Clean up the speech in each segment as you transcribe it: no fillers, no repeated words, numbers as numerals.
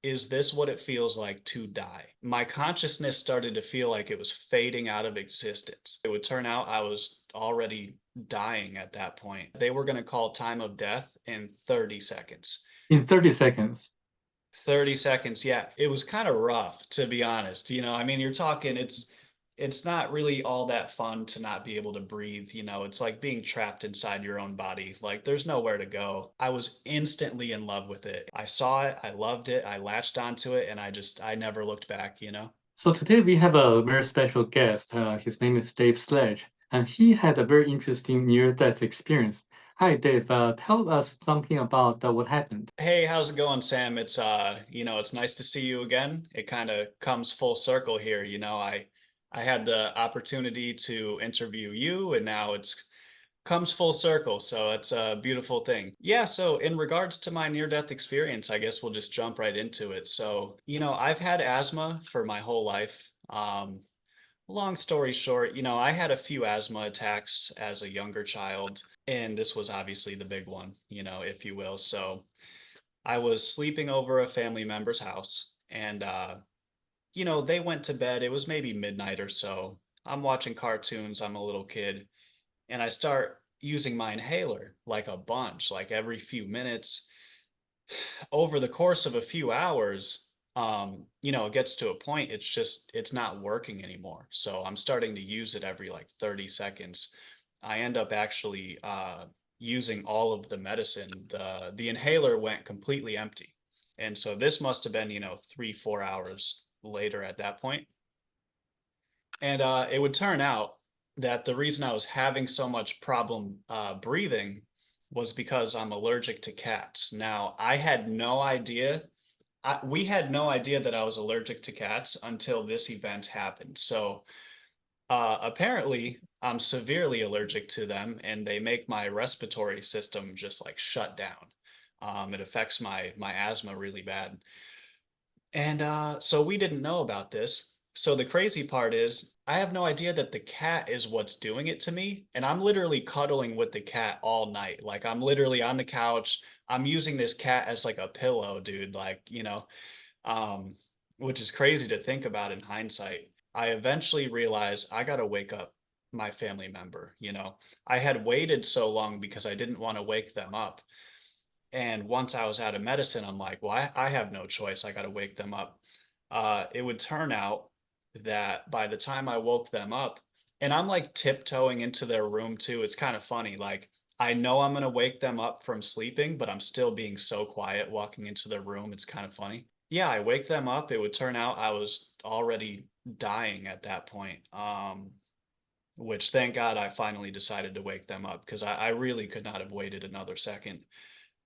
is this what it feels like to die? My consciousness started to feel like it was fading out of existence. It would turn out I was already dying at that point. They were going to call time of death in 30 seconds. In 30 seconds. 30 seconds, yeah. It was kind of rough, to be honest. I mean, you're talking it's not really all that fun to not be able to breathe, It's like being trapped inside your own body. Like there's nowhere to go. I was instantly in love with it. I saw it, I loved it, I latched onto it, and I never looked back. So today we have a very special guest. His name is Dave Sledge, and he had a very interesting near-death experience. Hi, Dave. Tell us something about what happened. Hey, how's it going, Sam? It's nice to see you again. It kind of comes full circle here, I had the opportunity to interview you and now it's comes full circle, so it's a beautiful thing. Yeah, so in regards to my near-death experience, I guess we'll just jump right into it. So, I've had asthma for my whole life. Long story short, I had a few asthma attacks as a younger child, and this was obviously the big one, if you will. So, I was sleeping over a family member's house and they went to bed. It was maybe midnight or so. I'm watching cartoons, I'm a little kid, and I start using my inhaler like a bunch, like every few minutes. Over the course of a few hours, it gets to a point it's not working anymore. So I'm starting to use it every like 30 seconds. I end up actually using all of the medicine. The inhaler went completely empty. And so this must have been, 3, 4 hours later at that point. And it would turn out that the reason I was having so much problem breathing was because I'm allergic to cats. Now, I had no idea. We had no idea that I was allergic to cats until this event happened. So apparently, I'm severely allergic to them, and they make my respiratory system just like shut down. It affects my asthma really bad. And so we didn't know about this. So the crazy part is, I have no idea that the cat is what's doing it to me. And I'm literally cuddling with the cat all night. Like I'm literally on the couch. I'm using this cat as like a pillow, dude. Um, which is crazy to think about in hindsight. I eventually realized I gotta wake up my family member. I had waited so long because I didn't want to wake them up. And once I was out of medicine, I'm like, well, I have no choice. I got to wake them up. It would turn out that by the time I woke them up, and I'm like tiptoeing into their room too. It's kind of funny. Like, I know I'm going to wake them up from sleeping, but I'm still being so quiet walking into their room. It's kind of funny. Yeah, I wake them up. It would turn out I was already dying at that point. Which thank God I finally decided to wake them up because I really could not have waited another second.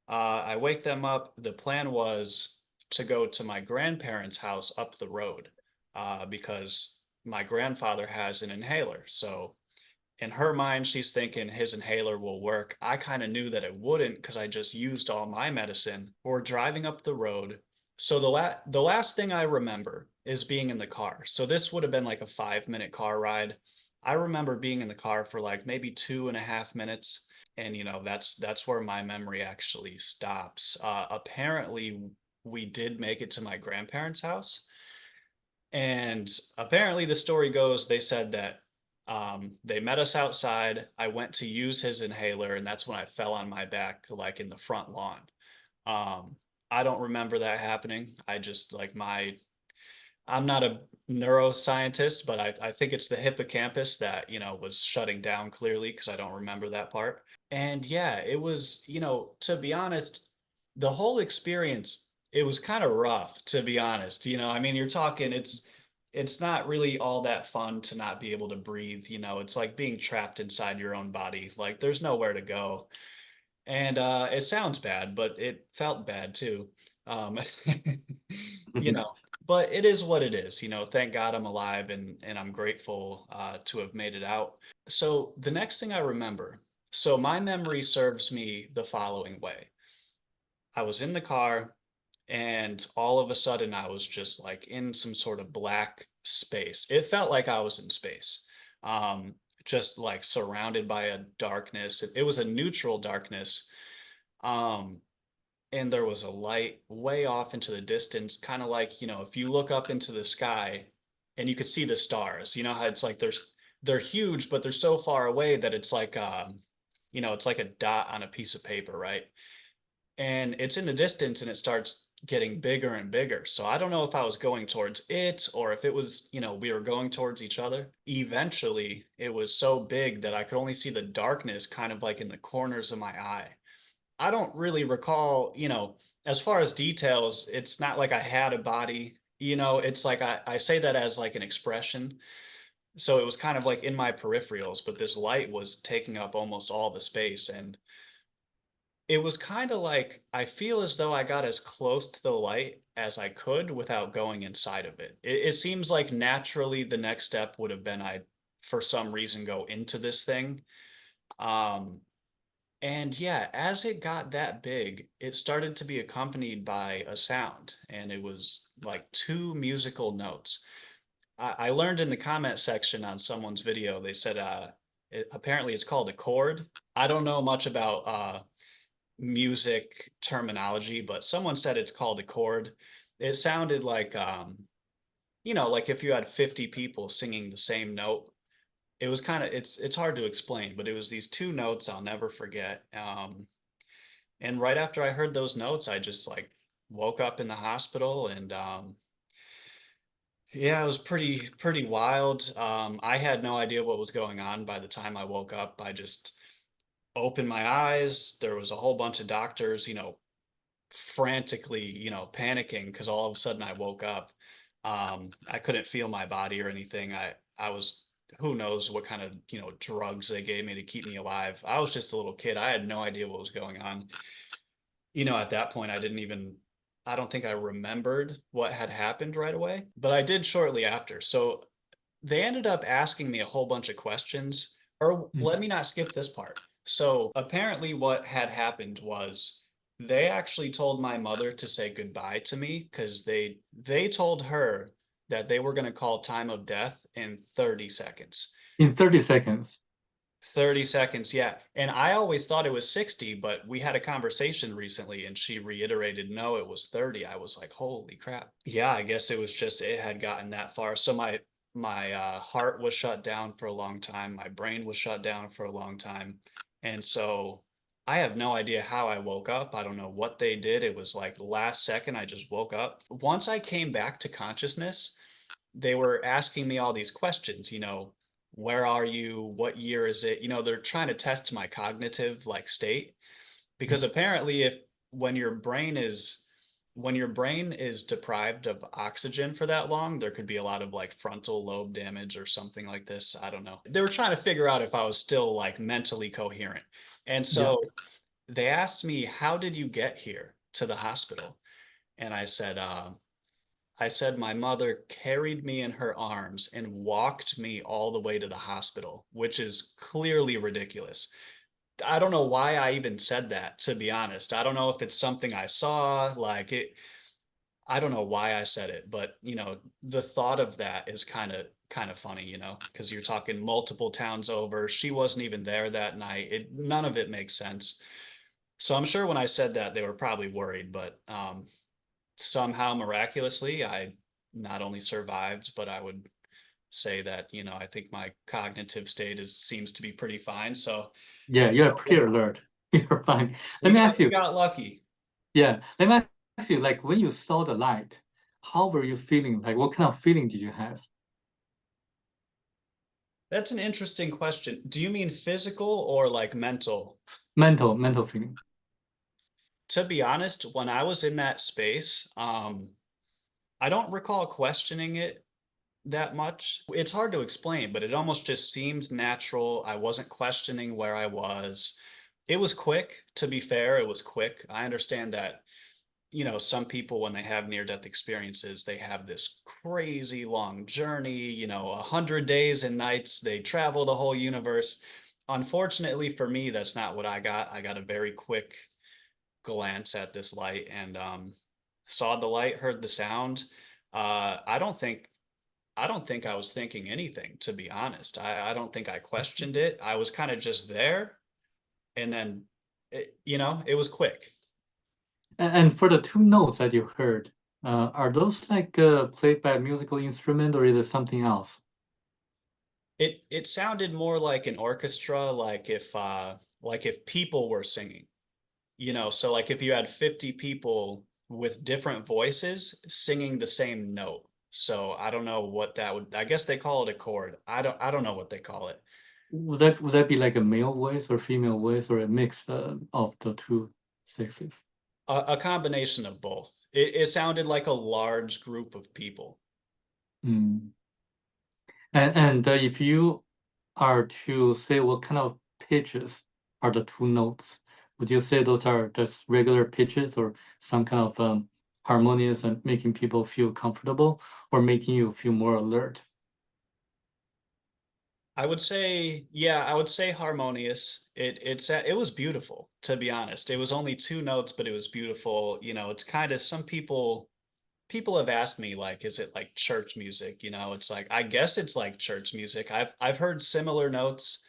I wake them up. The plan was to go to my grandparents' house up the road because my grandfather has an inhaler. So in her mind, she's thinking his inhaler will work. I kind of knew that it wouldn't because I just used all my medicine. We're driving up the road. So the last thing I remember is being in the car. So this would have been like a 5-minute car ride. I remember being in the car for like maybe 2.5 minutes, and that's where my memory actually stops. Apparently, we did make it to my grandparents' house, and apparently the story goes they said that they met us outside. I went to use his inhaler, and that's when I fell on my back, like in the front lawn. Um, I don't remember that happening. I just like I'm not a neuroscientist, but I think it's the hippocampus that, was shutting down clearly because I don't remember that part. And yeah, it was, to be honest, the whole experience, it was kind of rough, to be honest. I mean, you're talking, it's not really all that fun to not be able to breathe. It's like being trapped inside your own body. Like there's nowhere to go. And it sounds bad, but it felt bad too. Um, you Yeah. know, but it is what it is. Thank God I'm alive and I'm grateful to have made it out. So the next thing I remember, so my memory serves me the following way. I was in the car and all of a sudden I was just like in some sort of black space. It felt like I was in space. Just like surrounded by a darkness. It was a neutral darkness. Um, and there was a light way off into the distance, kind of like, if you look up into the sky and you could see the stars, you know how it's like they're huge, but they're so far away that it's like it's like a dot on a piece of paper, right? And it's in the distance and it starts getting bigger and bigger. So I don't know if I was going towards it or if it was, we were going towards each other. Eventually, it was so big that I could only see the darkness kind of like in the corners of my eye. I don't really recall, as far as details, it's not like I had a body, it's like I say that as like an expression. So it was kind of like in my peripherals, but this light was taking up almost all the space. And it was kind of like I feel as though I got as close to the light as I could without going inside of it. It seems like naturally the next step would have been I, for some reason, go into this thing. Um, and yeah, as it got that big, it started to be accompanied by a sound, and it was like two musical notes. I learned in the comment section on someone's video, they said apparently it's called a chord. I don't know much about music terminology, but someone said it's called a chord. It sounded like like if you had 50 people singing the same note. It was kind of it's hard to explain, but it was these two notes I'll never forget. And right after I heard those notes, I just like woke up in the hospital and yeah, it was pretty wild. I had no idea what was going on by the time I woke up. I just opened my eyes. There was a whole bunch of doctors, frantically, panicking because all of a sudden I woke up. I couldn't feel my body or anything. I was who knows what kind of, drugs they gave me to keep me alive. I was just a little kid. I had no idea what was going on. At that point I don't think I remembered what had happened right away, but I did shortly after. So they ended up asking me a whole bunch of questions, or let Mhm. me not skip this part. So apparently, what had happened was they actually told my mother to say goodbye to me because they told her that they were going to call time of death in 30 seconds. In 30 seconds. 30 seconds, yeah. And I always thought it was 60, but we had a conversation recently and she reiterated, no, it was 30. I was like, holy crap. Yeah, I guess it was just it had gotten that far. So my heart was shut down for a long time. My brain was shut down for a long time. And so I have no idea how I woke up. I don't know what they did. It was like last second I just woke up. Once I came back to consciousness, they were asking me all these questions, where are you? What year is it? They're trying to test my cognitive like state because Mhm. apparently if when your brain is when your brain is deprived of oxygen for that long, there could be a lot of like frontal lobe damage or something like this. I don't know. They were trying to figure out if I was still like mentally coherent. And Yeah. so they asked me, "How did you get here to the hospital?" And I said my mother carried me in her arms and walked me all the way to the hospital, which is clearly ridiculous. I don't know why I even said that, to be honest. I don't know if it's something I saw, like it, I don't know why I said it, but the thought of that is kind of funny, because you're talking multiple towns over. She wasn't even there that night. None of it makes sense. So I'm sure when I said that, they were probably worried, but somehow miraculously, I not only survived, but I would say that, I think my cognitive state seems to be pretty fine. So Yeah, you're pretty alert. You're fine. Let we me got ask we you, got lucky. yeah, let me ask you, like when you saw the light, how were you feeling? Like what kind of feeling did you have? That's an interesting question. Do you mean physical or like mental? Mental feeling. To be honest, when I was in that space, I don't recall questioning it that much. It's hard to explain, but it almost just seemed natural. I wasn't questioning where I was. It was quick, to be fair, it was quick. I understand that, some people, when they have near-death experiences, they have this crazy long journey, 100 days and nights. They travel the whole universe. Unfortunately for me, that's not what I got. I got a very quick glance at this light and saw the light, heard the sound. I don't think I was thinking anything, to be honest. I don't think I questioned it. I was kind of just there, and then it was quick. And for the two notes that you heard, are those like played by a musical instrument or is it something else? It sounded more like an orchestra, like if people were singing, so like if you had 50 people with different voices singing the same note. So I don't know what that would, I guess they call it a chord. I don't know what they call it. Would that be like a male voice or female voice or a mix of the two sexes? A combination of both. It sounded like a large group of people. Mm. And if you are to say what kind of pitches are the two notes, would you say those are just regular pitches or some kind of harmonious and making people feel comfortable or making you feel more alert? I would say, yeah, I would say harmonious. It was beautiful, to be honest. It was only two notes, but it was beautiful. It's kind of some people have asked me like, is it like church music? It's like I guess it's like church music. I've heard similar notes.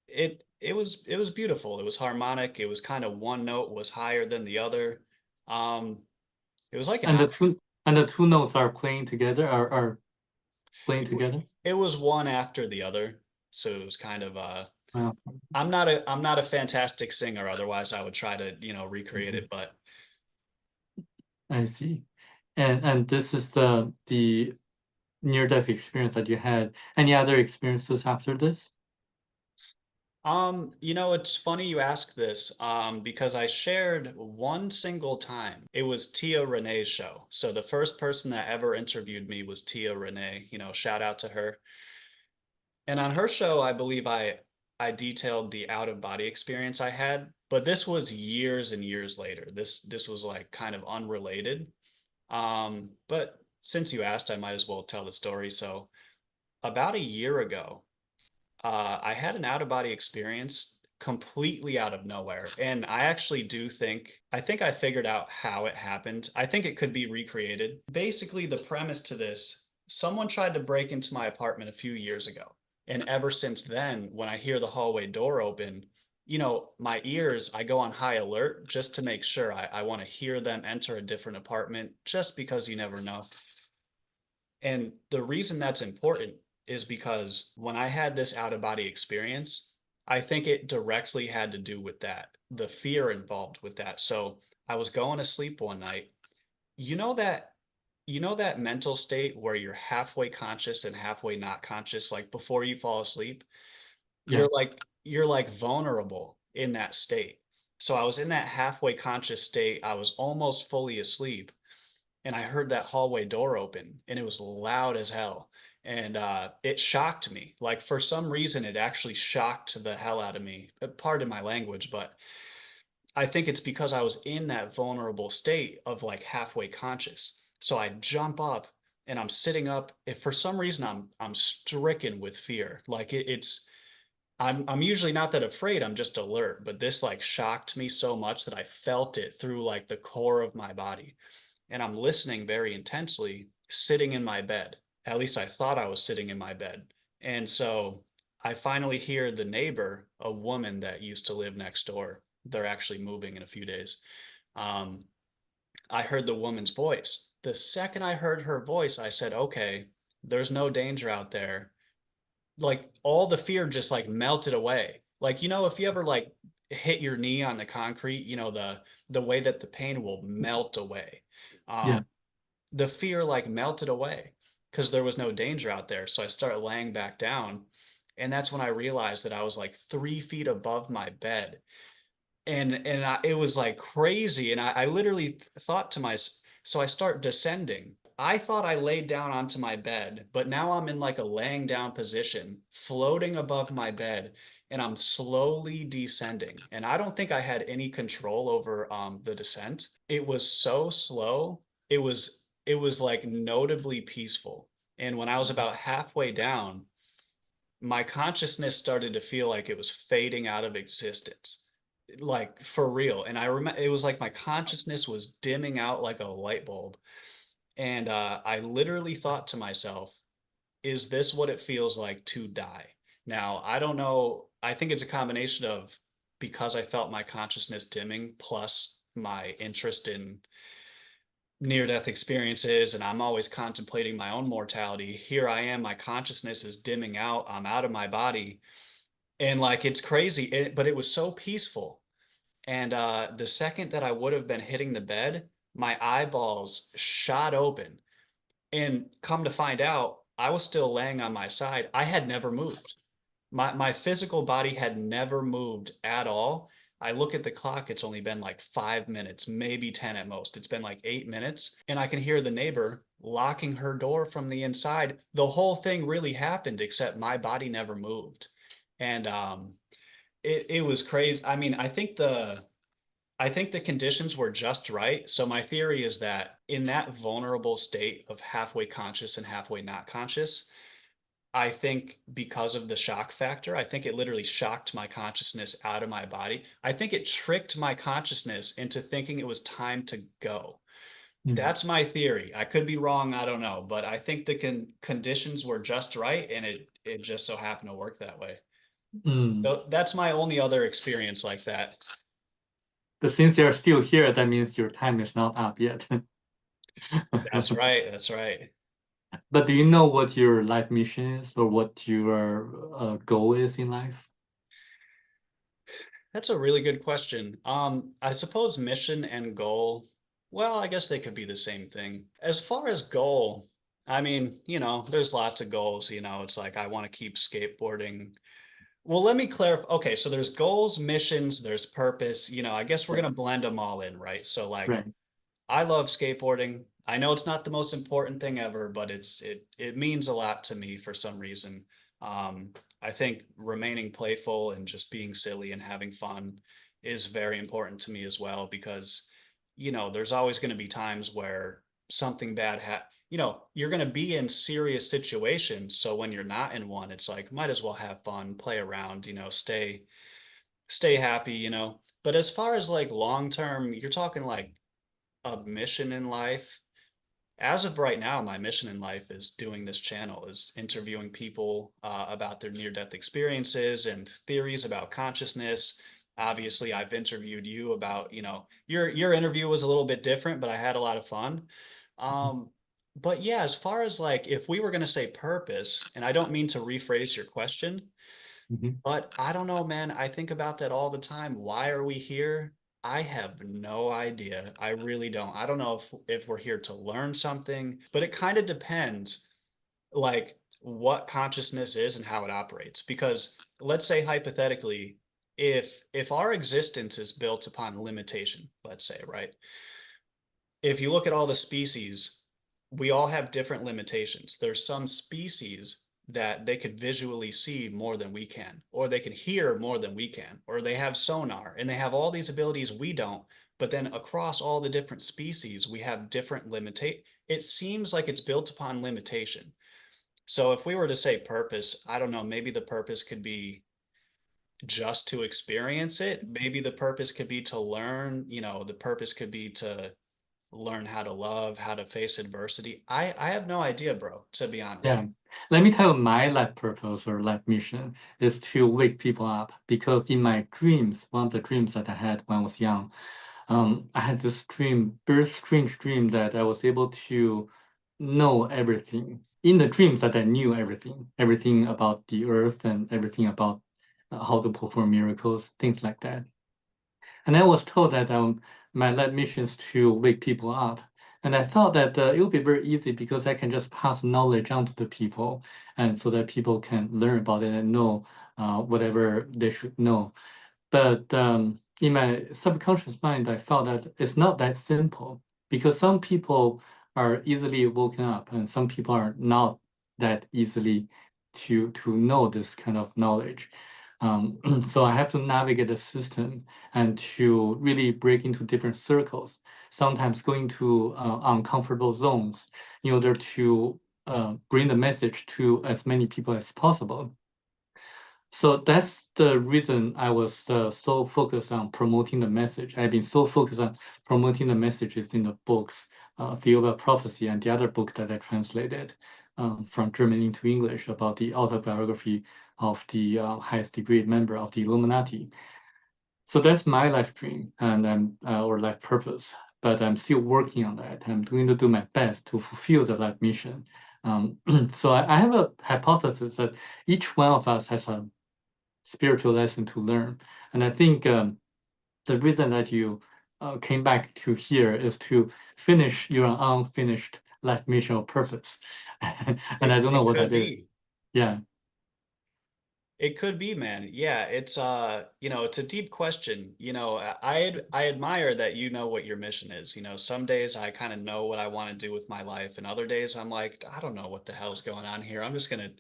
It was beautiful. It was harmonic. It was kind of one note was higher than the other. Um, it was like an And the op two notes are playing together, are playing it, w- together? it was one after the other. So it was kind of Uh, I'm not a fantastic singer, otherwise I would try to, recreate mhm. it, but I see. And this is the near-death experience that you had. Any other experiences after this? it's funny you ask this, because I shared one single time. It was Tia Renee's show. So the first person that ever interviewed me was Tia Renee, shout out to her. And on her show, I believe I detailed the out of body experience I had, but this was years and years later. This was like kind of unrelated. But since you asked, I might as well tell the story. So about a year ago, I had an out of body experience completely out of nowhere. And I actually I think I figured out how it happened. I think it could be recreated. Basically, the premise to this, someone tried to break into my apartment a few years ago. And ever since then, when I hear the hallway door open, my ears, I go on high alert just to make sure. I want to hear them enter a different apartment just because you never know. And the reason that's important is because when I had this out of body experience, I think it directly had to do with that, the fear involved with that. So I was going to sleep one night. You know that that mental state where you're halfway conscious and halfway not conscious, like before you fall asleep, Yeah. you're like vulnerable in that state. So I was in that halfway conscious state. I was almost fully asleep and I heard that hallway door open and it was loud as hell. And it shocked me. Like for some reason, it actually shocked the hell out of me. Pardon my language, but I think it's because I was in that vulnerable state of like halfway conscious. So I jump up and I'm sitting up. If for some reason I'm stricken with fear, like it's I'm usually not that afraid. I'm just alert. But this like shocked me so much that I felt it through like the core of my body and I'm listening very intensely, sitting in my bed. At least I thought I was sitting in my bed. And so I finally hear the neighbor, a woman that used to live next door. They're actually moving in a few days. Um, I heard the woman's voice. The second I heard her voice, I said, okay, there's no danger out there. Like all the fear just like melted away. Like, if you ever like hit your knee on the concrete, the way that the pain will melt away. Um, Yeah. the fear like melted away because there was no danger out there. So I started laying back down. And that's when I realized that I was like 3 feet above my bed. And it was like crazy. And I literally thought to myself, so I start descending. I thought I laid down onto my bed, but now I'm in like a laying down position, floating above my bed, and I'm slowly descending. And I don't think I had any control over the descent. It was so slow. It was like notably peaceful. And when I was about halfway down, my consciousness started to feel like it was fading out of existence, like for real. And I remember it was like my consciousness was dimming out like a light bulb. And I literally thought to myself, is this what it feels like to die? Now, I don't know. I think it's a combination of because I felt my consciousness dimming plus my interest in near-death experiences, and I'm always contemplating my own mortality. Here I am, my consciousness is dimming out. I'm out of my body, and like it's crazy, but it was so peaceful. And the second that I would have been hitting the bed, my eyeballs shot open. And come to find out, I was still laying on my side. I had never moved. My physical body had never moved at all. I look at the clock, it's only been like 5 minutes, maybe 10 at most. It's been like 8 minutes, and I can hear the neighbor locking her door from the inside. The whole thing really happened, except my body never moved. And it was crazy. I mean, I think the conditions were just right. So my theory is that in that vulnerable state of halfway conscious and halfway not conscious, I think because of the shock factor, I think it literally shocked my consciousness out of my body. I think it tricked my consciousness into thinking it was time to go. Mm. That's my theory. I could be wrong, I don't know, but I think the conditions were just right, and it just so happened to work that way. Mm. So that's my only other experience like that. But since you're still here, that means your time is not up yet. That's right. That's right. But do you know what your life mission is or what your goal is in life? That's a really good question. I suppose mission and goal, well, I guess they could be the same thing. As far as goal, I mean, there's lots of goals, it's like I want to keep skateboarding. Well, let me clarify. Okay, so there's goals, missions, there's purpose, I guess we're Right. gonna blend them all in, right? So like Right. I love skateboarding. I know it's not the most important thing ever, but it means a lot to me for some reason. Um, I think remaining playful and just being silly and having fun is very important to me as well because, there's always going to be times where something bad you're going to be in serious situations. So when you're not in one, it's like might as well have fun, play around, stay happy, But as far as like long term, you're talking like a mission in life. As of right now, my mission in life is doing this channel, is interviewing people about their near-death experiences and theories about consciousness. Obviously, I've interviewed you about, your interview was a little bit different, but I had a lot of fun. Um, but yeah, as far as like if we were going to say purpose, and I don't mean to rephrase your question, Mhm. but I don't know, man. I think about that all the time. Why are we here? I have no idea. I really don't. I don't know if we're here to learn something, but it kind of depends like what consciousness is and how it operates. Because let's say hypothetically, if our existence is built upon limitation, let's say, right? If you look at all the species, we all have different limitations. There's some species that they could visually see more than we can, or they can hear more than we can, or they have sonar and they have all these abilities we don't. But then across all the different species, we have different limitate. It seems like it's built upon limitation. So if we were to say purpose, I don't know, maybe the purpose could be just to experience it. Maybe the purpose could be to learn, the purpose could be to learn how to love, how to face adversity. I have no idea, bro, to be honest. Yeah. Let me tell you my life purpose or life mission is to wake people up because in my dreams, one of the dreams that I had when I was young, I had this dream, very strange dream that I was able to know everything. In the dreams that I knew everything, everything about the earth and everything about how to perform miracles, things like that. And I was told that my life mission is to wake people up. And I thought that it would be very easy because I can just pass knowledge on to the people, and so that people can learn about it and know whatever they should know. But in my subconscious mind, I felt that it's not that simple because some people are easily woken up and some people are not that easily to know this kind of knowledge. So I have to navigate the system and to really break into different circles, sometimes going to uncomfortable zones in order to bring the message to as many people as possible. So that's the reason I was so focused on promoting the message. I've been so focused on promoting the messages in the books, Theory of Prophecy, and the other book that I translated from German into English about the autobiography of the highest degree member of the Illuminati. So that's my life dream and or life purpose, but I'm still working on that. I'm going to do my best to fulfill the life mission. So I have a hypothesis that each one of us has a spiritual lesson to learn. And I think the reason that you came back to here is to finish your unfinished life mission or purpose. And I don't know It what could that is. be. Yeah. It could be, man. Yeah, it's it's a deep question. I admire that you know what your mission is. Some days I kind of know what I want to do with my life, and other days I'm like, I don't know what the hell's going on here. I'm just gonna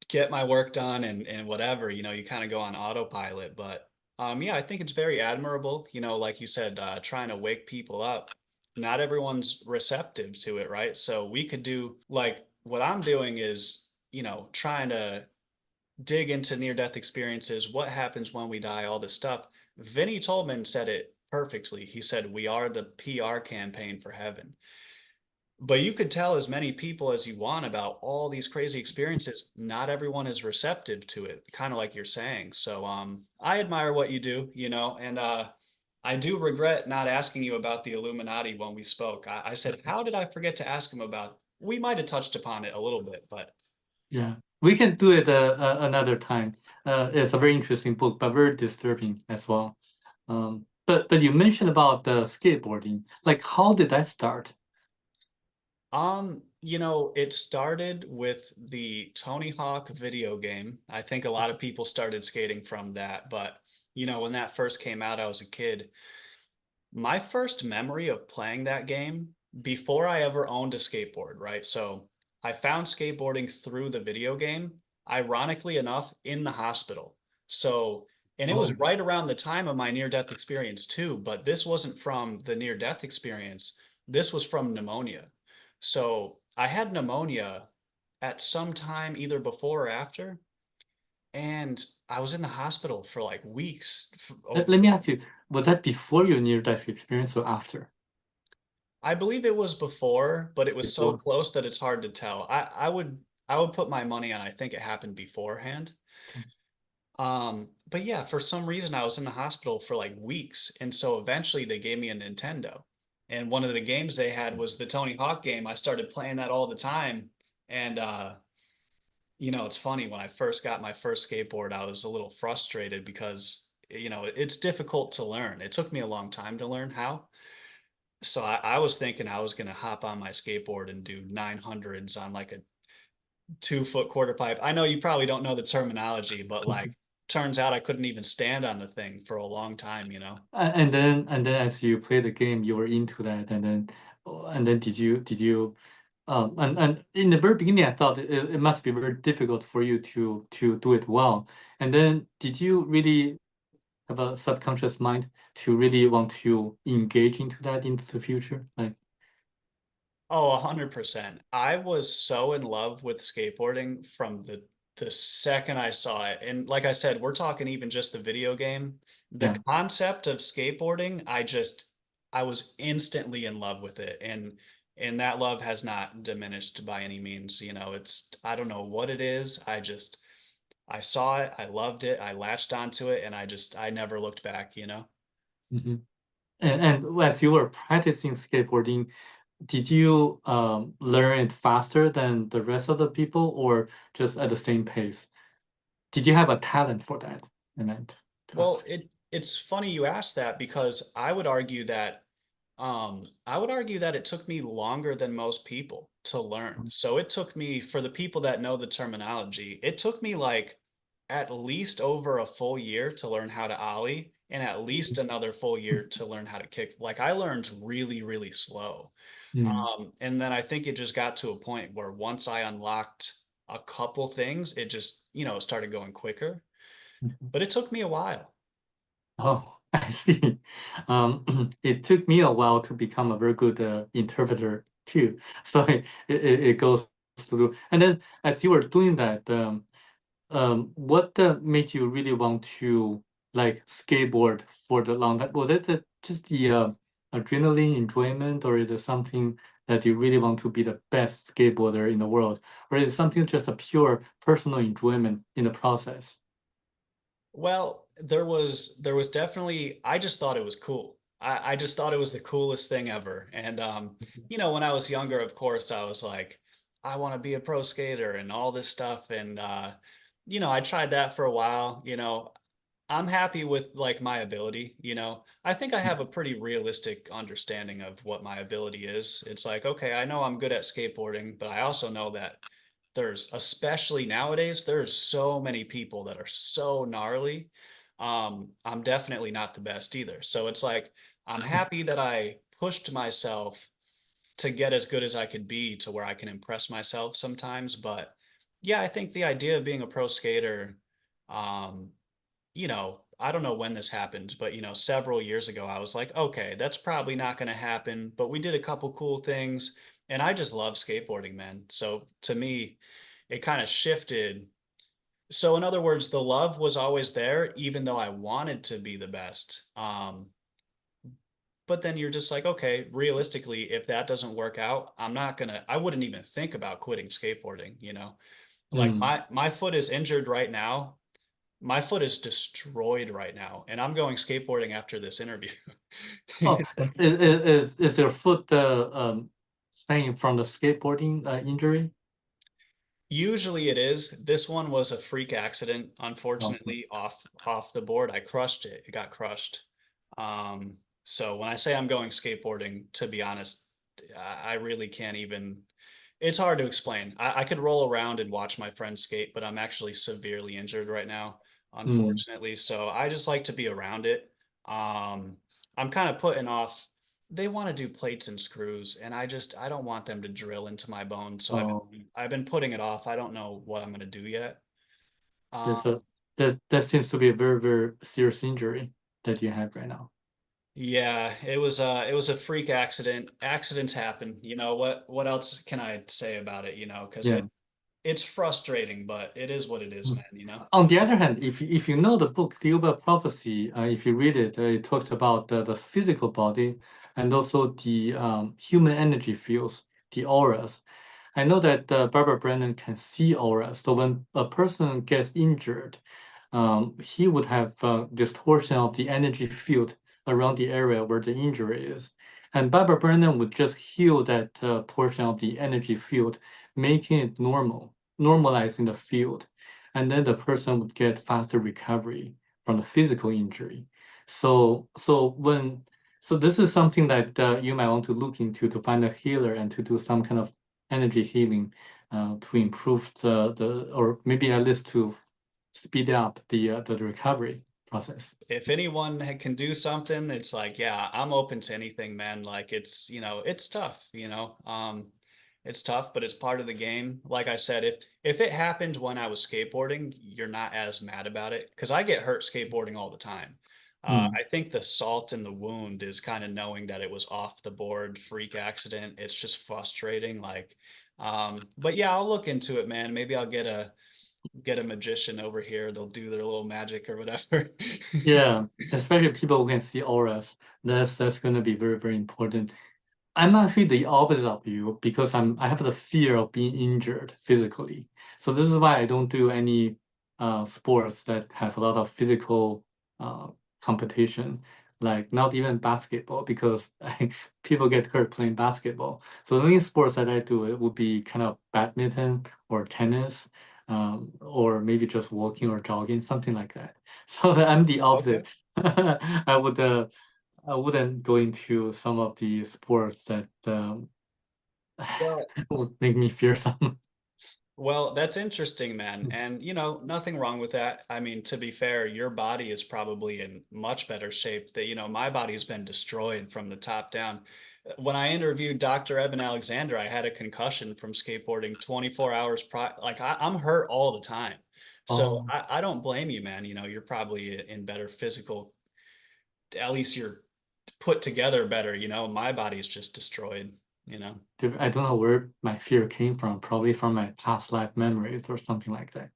get my work done and whatever. You kind of go on autopilot. But yeah, I think it's very admirable. Like you said, trying to wake people up. Not everyone's receptive to it, right? So we could do like what I'm doing is, trying to dig into near-death experiences, what happens when we die, all this stuff. Vinny Tolman said it perfectly. He said, "We are the PR campaign for heaven." But you could tell as many people as you want about all these crazy experiences. Not everyone is receptive to it, kind of like you're saying. So, I admire what you do, and I do regret not asking you about the Illuminati when we spoke. I said, how did I forget to ask him about? We might have touched upon it a little bit, but Yeah, we can do it another time. It's a very interesting book, but very disturbing as well. But you mentioned about the skateboarding. Like, how did that start? it started with the Tony Hawk video game. I think a lot of people started skating from that, but when that first came out, I was a kid. My first memory of playing that game before I ever owned a skateboard, right? So I found skateboarding through the video game, ironically enough, in the hospital. So, and it was Oh, right around the time of my near-death experience too, but this wasn't from the near-death experience. This was from pneumonia. So I had pneumonia at some time either before or after, and I was in the hospital for like weeks let me ask you, was that before your near-death experience or after? I believe it was before, but it was so Before. close that it's hard to tell. I would put my money on I think it happened beforehand. Okay. But yeah, for some reason I was in the hospital for like weeks, and so eventually they gave me a Nintendo. And one of the games they had was the Tony Hawk game. I started playing that all the time. And it's funny, when I first got my first skateboard, I was a little frustrated because, it's difficult to learn. It took me a long time to learn how. So I was thinking I was gonna hop on my skateboard and do 900s on like a 2 foot quarter pipe. I know you probably don't know the terminology, but like turns out I couldn't even stand on the thing for a long time. And then as you play the game, you were into that, and then did you and in the very beginning, I thought it must be very difficult for you to do it well. And then did you really have a subconscious mind to really want to engage into that into the future? Like, Oh, 100%. I was so in love with skateboarding from the second I saw it. And like I said, we're talking even just the video game. The yeah. concept of skateboarding, I was instantly in love with it. And that love has not diminished by any means. I don't know what it is. I saw it, I loved it, I latched onto it, and I never looked back. Hmm. And as you were practicing skateboarding, did you learn it faster than the rest of the people, or just at the same pace? Did you have a talent for that? I meant to Well, ask. it's funny you asked that because I would argue that it took me longer than most people to learn. So it took me, for the people that know the terminology, it took me like at least over a full year to learn how to ollie and at least another full year to learn how to kick. Like I learned really, really slow. Mm, And then I think it just got to a point where once I unlocked a couple things, it just, started going quicker. mhm. But it took me a while. Oh, I see. It took me a while to become a very good interpreter too. So it goes through. And then as you were doing that, what made you really want to like skateboard for the long time? Was it just the adrenaline enjoyment, or is it something that you really want to be the best skateboarder in the world, or is it something just a pure personal enjoyment in the process? Well, there was definitely I just thought it was cool. I just thought it was the coolest thing ever. And when I was younger, of course, I was like, I want to be a pro skater and all this stuff. And I tried that for a while. I'm happy with like my ability. I think I have a pretty realistic understanding of what my ability is. It's like, okay, I know I'm good at skateboarding, but I also know that especially nowadays, there's so many people that are so gnarly. I'm definitely not the best either. So it's like I'm happy that I pushed myself to get as good as I could be to where I can impress myself sometimes. But yeah, I think the idea of being a pro skater, um, I don't know when this happened, but several years ago, I was like, okay, that's probably not going to happen. But we did a couple cool things, and I just love skateboarding, man. So to me, it kind of shifted. So in other words, the love was always there, even though I wanted to be the best. But then you're just like, okay, realistically, if that doesn't work out, I wouldn't even think about quitting skateboarding. Like Mm. my foot is injured right now. My foot is destroyed right now, and I'm going skateboarding after this interview. Oh, is your foot staying from the skateboarding injury? Usually it is. This one was a freak accident, Oh, unfortunately, off the board. I crushed it. It got crushed. So when I say I'm going skateboarding, to be honest, I really can't even. It's hard to explain. I could roll around and watch my friends skate, but I'm actually severely injured right now, mm. unfortunately. So I just like to be around it. I'm kind of putting off. They want to do plates and screws, and I don't want them to drill into my bones. So Oh, I've been putting it off. I don't know what I'm gonna do yet. Um, that's a that seems to be a very, very serious injury that you have right now. yeah, it was a freak accident. Accidents happen. What else can I say about it, because Yeah. it's frustrating, but it is what it is, Mm. man. On the other hand, if you know the book The Over Prophecy, if you read it, it talks about the physical body and also the human energy fields, the auras. I know that Barbara Brennan can see auras. So when a person gets injured, he would have distortion of the energy field around the area where the injury is. And Barbara Brennan would just heal that portion of the energy field, making it normal, normalizing the field. And then the person would get faster recovery from the physical injury. So this is something that you might want to look into to find a healer and to do some kind of energy healing to improve or maybe at least to speed up the recovery process. If anyone can do something, it's like, yeah, I'm open to anything, man. Like it's tough. It's tough, but it's part of the game. Like I said, if it happened when I was skateboarding, you're not as mad about it because I get hurt skateboarding all the time. Mm. I think the salt in the wound is kind of knowing that it was off the board, freak accident. It's just frustrating. But yeah, I'll look into it, man. Maybe I'll get a magician over here. They'll do their little magic or whatever. Yeah, especially people who can see auras. That's going to be very, very important. I'm actually the opposite of you because I have the fear of being injured physically. So this is why I don't do any sports that have a lot of physical uh, competition, like not even basketball, because people get hurt playing basketball. So the only sports that I do it would be kind of badminton or tennis, or maybe just walking or jogging, something like that. So I'm the Okay. opposite. I wouldn't go into some of the sports that Well, would make me fearsome. well, that's interesting, man. And nothing wrong with that. I mean, to be fair, your body is probably in much better shape my body's been destroyed from the top down. When I interviewed Dr. Eben Alexander, I had a concussion from skateboarding 24 hours prior. Like I'm hurt all the time. So Oh, I don't blame you, man. You're probably in better physical, at least you're put together better. My body is just destroyed. dude, I don't know where my fear came from. Probably from my past life memories or something like that.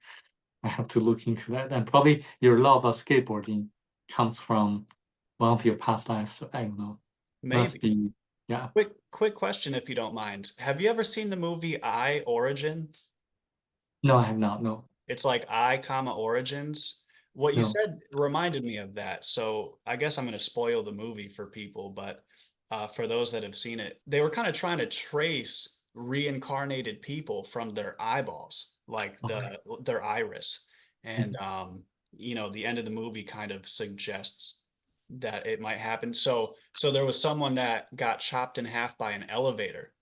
I have to look into that. And probably your love of skateboarding comes from one of your past lives. So I don't know. Must Maybe. be, yeah. Quick question, if you don't mind. Have you ever seen the movie Origin? No, I have not. No. It's like I, comma Origins. What you No. said reminded me of that. So I guess I'm going to spoil the movie for people, but for those that have seen it, they were kind of trying to trace reincarnated people from their eyeballs, like Okay. their iris. And Mhm. the end of the movie kind of suggests that it might happen. So there was someone that got chopped in half by an elevator,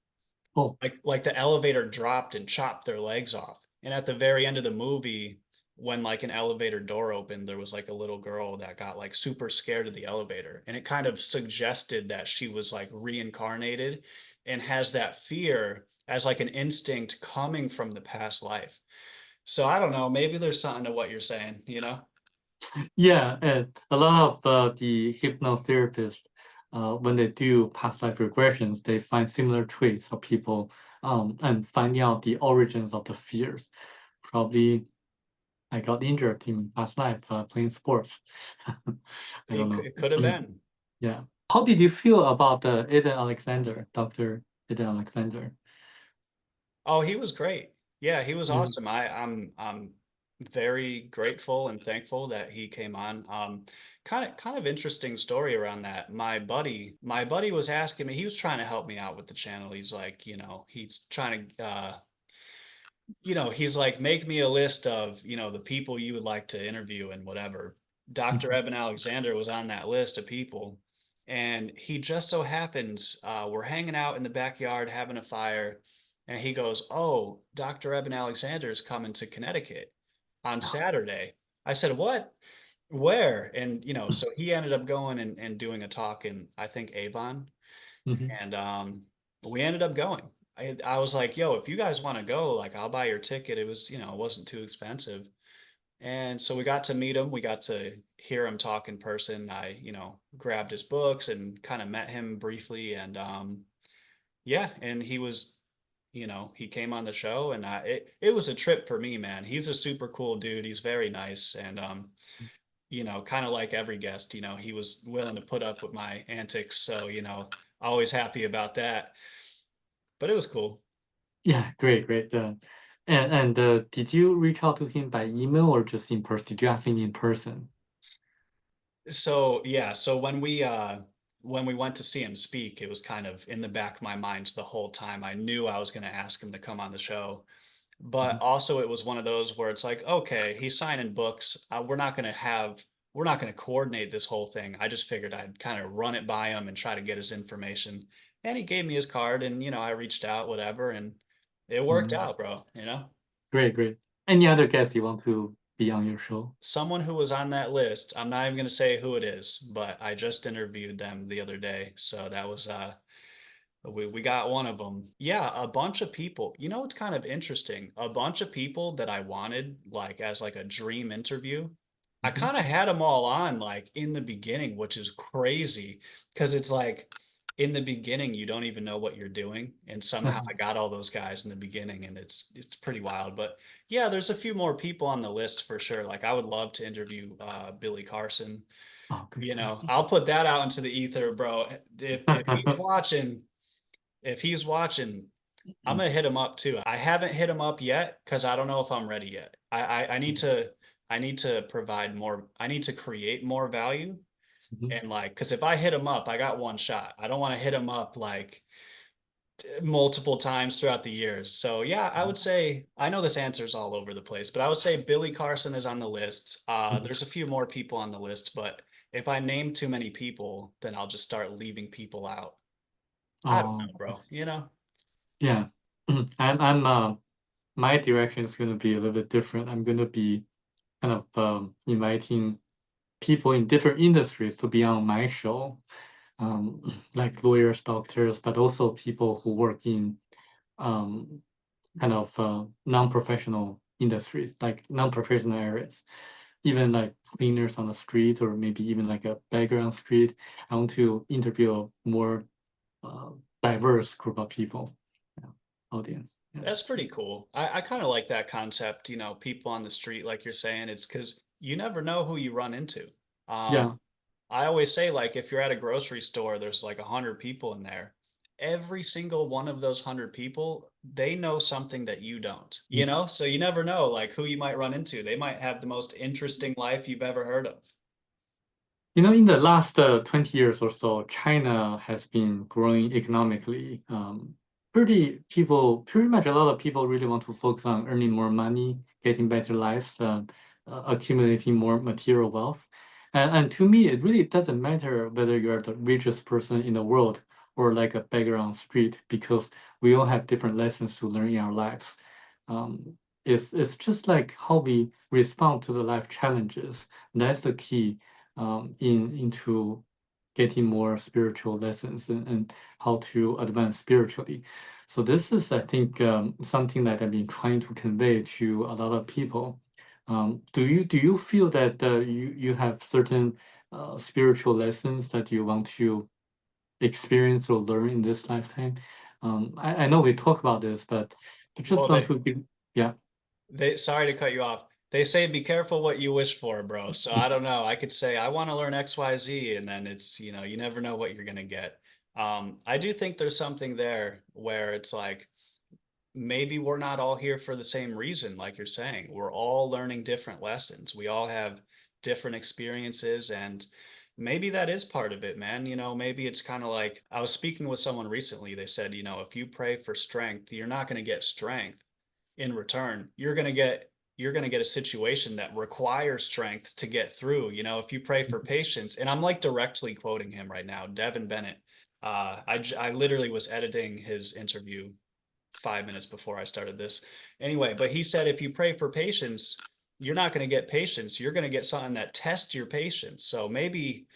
Oh, like the elevator dropped and chopped their legs off. And at the very end of the movie, when like an elevator door opened, there was like a little girl that got like super scared of the elevator. And it kind of suggested that she was like reincarnated and has that fear as like an instinct coming from the past life. So I don't know, maybe there's something to what you're saying? yeah, and a lot of the hypnotherapists, when they do past life regressions, they find similar traits of people, and finding out the origins of the fears. Probably, I got injured in past life playing sports. I don't know. It could have been. Yeah. How did you feel about Eden Alexander, Dr. Eden Alexander? Oh, he was great. Yeah, he was Mhm. awesome. I'm very grateful and thankful that he came on. Kind of interesting story around that. My buddy was asking me, he was trying to help me out with the channel. He's like, he's trying to he's like, make me a list of, the people you would like to interview and whatever. Dr. Mhm. Eben Alexander was on that list of people. And he just so happens, we're hanging out in the backyard having a fire. And he goes, "Oh, Dr. Eben Alexander is coming to Connecticut on Saturday." I said, "What? Where?" And, so he ended up going and doing a talk in, I think, Avon. Mhm. And we ended up going. I was like, "Yo, if you guys want to go, like, I'll buy your ticket." It was, it wasn't too expensive. And so we got to meet him. We got to hear him talk in person. I, grabbed his books and kind of met him briefly. And yeah, and he came on the show, and it was a trip for me, man. He's a super cool dude. He's very nice. And kind of like every guest, he was willing to put up with my antics. So, always happy about that. But it was cool. Yeah, great, great. And did you reach out to him by email or just in person? Did you ask him in person? So yeah, so when we went to see him speak, it was kind of in the back of my mind the whole time. I knew I was going to ask him to come on the show. But Mhm. also it was one of those where it's like, okay, he's signing books. We're not going to coordinate this whole thing. I just figured I'd kind of run it by him and try to get his information. And he gave me his card, and I reached out, whatever, and it worked Mhm. out, bro. Great, great. Any other guests you want to be on your show? Someone who was on that list, I'm not even going to say who it is, but I just interviewed them the other day. So that was we got one of them. Yeah, a bunch of people. It's kind of interesting. A bunch of people that I wanted like as like a dream interview. I Mhm. kind of had them all on like in the beginning, which is crazy because it's like in the beginning you don't even know what you're doing, and somehow I got all those guys in the beginning, and it's pretty wild. But yeah, there's a few more people on the list for sure. Like I would love to interview Billy Carson. Oh, good question. I'll put that out into the ether, bro. If he's watching, I'm Mm, gonna hit him up too. I haven't hit him up yet because I don't know if I'm ready yet. I need mm, to provide more. I need to create more value, mhm. and like, because if I hit him up, I got one shot. I don't want to hit him up like multiple times throughout the years. So yeah, I would say I know this answer is all over the place, but I would say Billy Carson is on the list. Mhm. There's a few more people on the list, but if I name too many people, then I'll just start leaving people out. I don't Oh, know, I bro. see. Yeah. I'm my direction is gonna be a little bit different. I'm gonna be kind of inviting people in different industries to be on my show, like lawyers, doctors, but also people who work in um, kind of non-professional industries, like non-professional areas, even like cleaners on the street or maybe even like a beggar on the street. I want to interview a more uh, diverse group of people, yeah, audience. Yeah. That's pretty cool. I kind of like that concept, people on the street, like you're saying. It's because you never know who you run into. Um, Yeah. I always say, like, if you're at a grocery store, there's like 100 people in there. every single one of those 100 people, they know something that you don't, you know? So you never know like who you might run into. They might have the most interesting life you've ever heard of. You know, in the last 20 years or so, China has been growing economically. Pretty much a lot of people really want to focus on earning more money, getting better lives, accumulating more material wealth. And to me, it really doesn't matter whether you're the richest person in the world or like a beggar on the street, because we all have different lessons to learn in our lives. It's just like how we respond to the life challenges. That's the key into getting more spiritual lessons and how to advance spiritually. So this is, I think, something that I've been trying to convey to a lot of people. Do you feel that you have certain spiritual lessons that you want to experience or learn in this lifetime? I know we talk about this, but I just Well, want to be, yeah. they sorry to cut you off. They say be careful what you wish for, bro. So I don't know. I could say I want to learn XYZ, and then it's, you never know what you're gonna get. I do think there's something there where it's like maybe we're not all here for the same reason, like you're saying. We're all learning different lessons. We all have different experiences, and maybe that is part of it, man. Maybe it's kind of like I was speaking with someone recently. They said, if you pray for strength, you're not going to get strength in return. You're going to get a situation that requires strength to get through. If you pray for patience, and I'm like directly quoting him right now, Devin Bennett. I literally was editing his interview 5 minutes before I started this. Anyway, but he said if you pray for patience, you're not going to get patience. You're going to get something that tests your patience. So maybe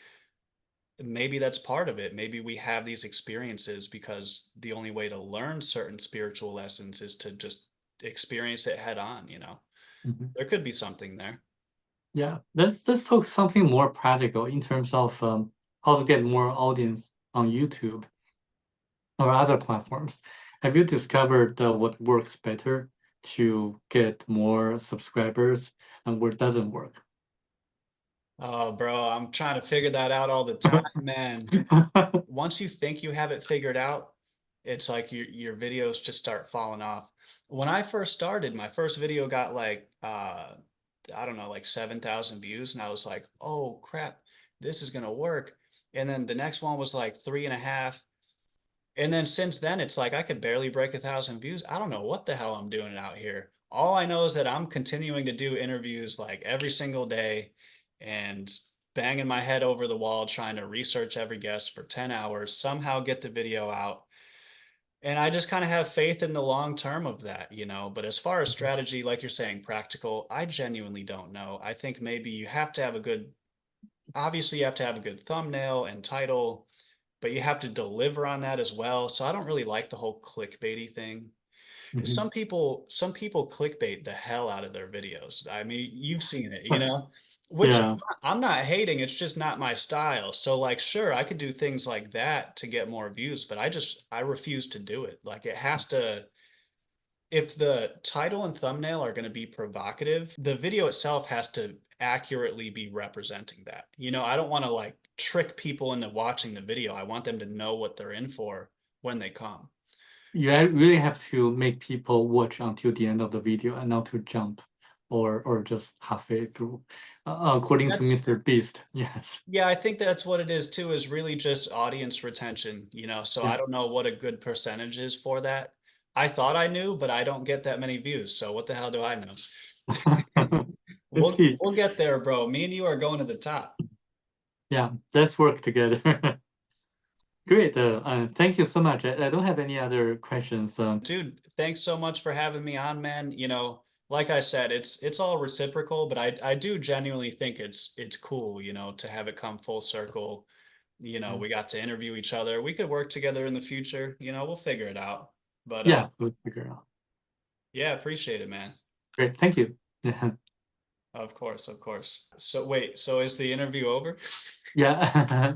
that's part of it. Maybe we have these experiences because the only way to learn certain spiritual lessons is to just experience it head on. Mhm. There could be something there. Yeah, let's talk something more practical in terms of how to get more audience on YouTube or other platforms. Have you discovered what works better to get more subscribers and what doesn't work? Oh, bro, I'm trying to figure that out all the time, man. Once you think you have it figured out, it's like your videos just start falling off. When I first started, my first video got like I don't know, like 7,000 views, and I was like, "Oh crap, this is gonna work." And then the next one was like three and a half, and then since then, it's like I could barely break 1,000 views. I don't know what the hell I'm doing out here. All I know is that I'm continuing to do interviews like every single day and banging my head over the wall trying to research every guest for 10 hours, somehow get the video out. And I just kind of have faith in the long term of that. But as far as strategy, like you're saying, practical, I genuinely don't know. I think maybe you have to have a good, obviously, you have to have a good thumbnail and title, but you have to deliver on that as well. So I don't really like the whole clickbaity thing. Mhm. Some people clickbait the hell out of their videos. I mean, you've seen it, which Yeah, I'm not hating, it's just not my style. So like, sure, I could do things like that to get more views, but I refuse to do it. Like it has to, if the title and thumbnail are going to be provocative, the video itself has to accurately be representing that. I don't want to like trick people into watching the video. I want them to know what they're in for when they come. really have to make people watch until the end of the video and not to jump or just halfway through, according to That's Mr. Beast. Yes. Yeah, I think that's what it is too, is really just audience retention. So Yeah. I don't know what a good percentage is for that. I thought I knew, but I don't get that many views. So what the hell do I know? Let's We'll see. we'll get there, bro. Me and you are going to the top. Yeah, let's work together. Great. Thank you so much. I don't have any other questions. Dude, thanks so much for having me on, man. Like I said, it's all reciprocal, but I do genuinely think it's cool, to have it come full circle. We got to interview each other. We could work together in the future. We'll figure it out. But Yeah, we'll figure it out. yeah, appreciate it, man. Great. Thank you. Of course, of course. So wait, so is the interview over? Yeah.